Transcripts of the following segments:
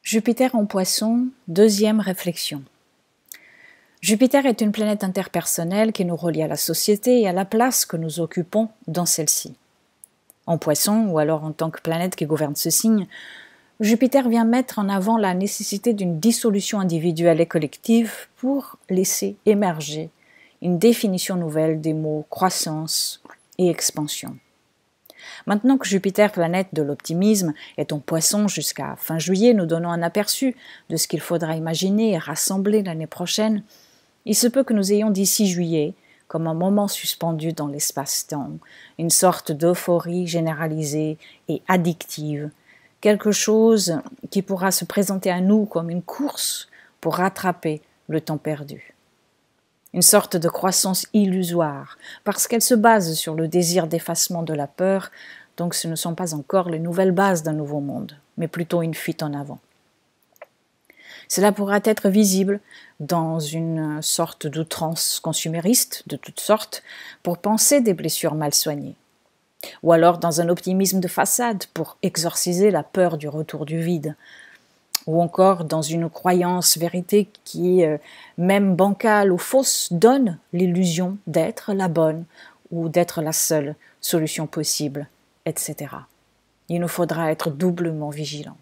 Jupiter en Poisson, deuxième réflexion. Jupiter est une planète interpersonnelle qui nous relie à la société et à la place que nous occupons dans celle-ci. En Poisson, ou alors en tant que planète qui gouverne ce signe, Jupiter vient mettre en avant la nécessité d'une dissolution individuelle et collective pour laisser émerger une définition nouvelle des mots croissance et expansion. Maintenant que Jupiter, planète de l'optimisme, est en Poisson jusqu'à fin juillet, nous donnons un aperçu de ce qu'il faudra imaginer et rassembler l'année prochaine. Il se peut que nous ayons d'ici juillet, comme un moment suspendu dans l'espace-temps, une sorte d'euphorie généralisée et addictive, quelque chose qui pourra se présenter à nous comme une course pour rattraper le temps perdu. Une sorte de croissance illusoire, parce qu'elle se base sur le désir d'effacement de la peur, donc ce ne sont pas encore les nouvelles bases d'un nouveau monde, mais plutôt une fuite en avant. Cela pourra être visible dans une sorte d'outrance consumériste de toutes sortes pour penser des blessures mal soignées, ou alors dans un optimisme de façade pour exorciser la peur du retour du vide, ou encore dans une croyance vérité qui, même bancale ou fausse, donne l'illusion d'être la bonne ou d'être la seule solution possible, etc. Il nous faudra être doublement vigilants.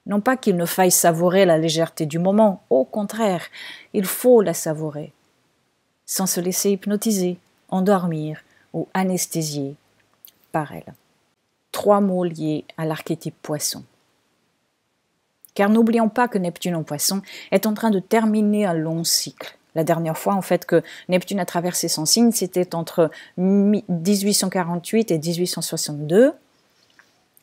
Non pas qu'il ne faille savourer la légèreté du moment, au contraire, il faut la savourer, sans se laisser hypnotiser, endormir ou anesthésier par elle. 3 mots liés à l'archétype Poisson. Car n'oublions pas que Neptune en Poisson est en train de terminer un long cycle. La dernière fois, en fait, que Neptune a traversé son signe, c'était entre 1848 et 1862.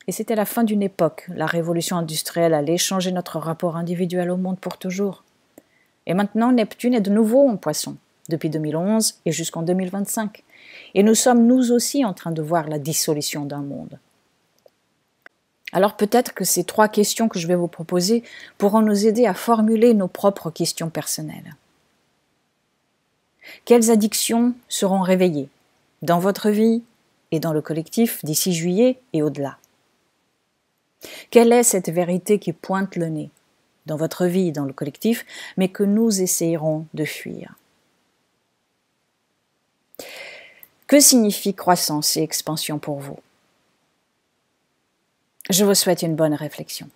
Et c'était la fin d'une époque. La révolution industrielle allait changer notre rapport individuel au monde pour toujours. Et maintenant, Neptune est de nouveau en Poisson, depuis 2011 et jusqu'en 2025. Et nous sommes nous aussi en train de voir la dissolution d'un monde. Alors peut-être que ces 3 questions que je vais vous proposer pourront nous aider à formuler nos propres questions personnelles. Quelles addictions seront réveillées dans votre vie et dans le collectif d'ici juillet et au-delà? Quelle est cette vérité qui pointe le nez dans votre vie et dans le collectif, mais que nous essayerons de fuir? Que signifie croissance et expansion pour vous? Je vous souhaite une bonne réflexion.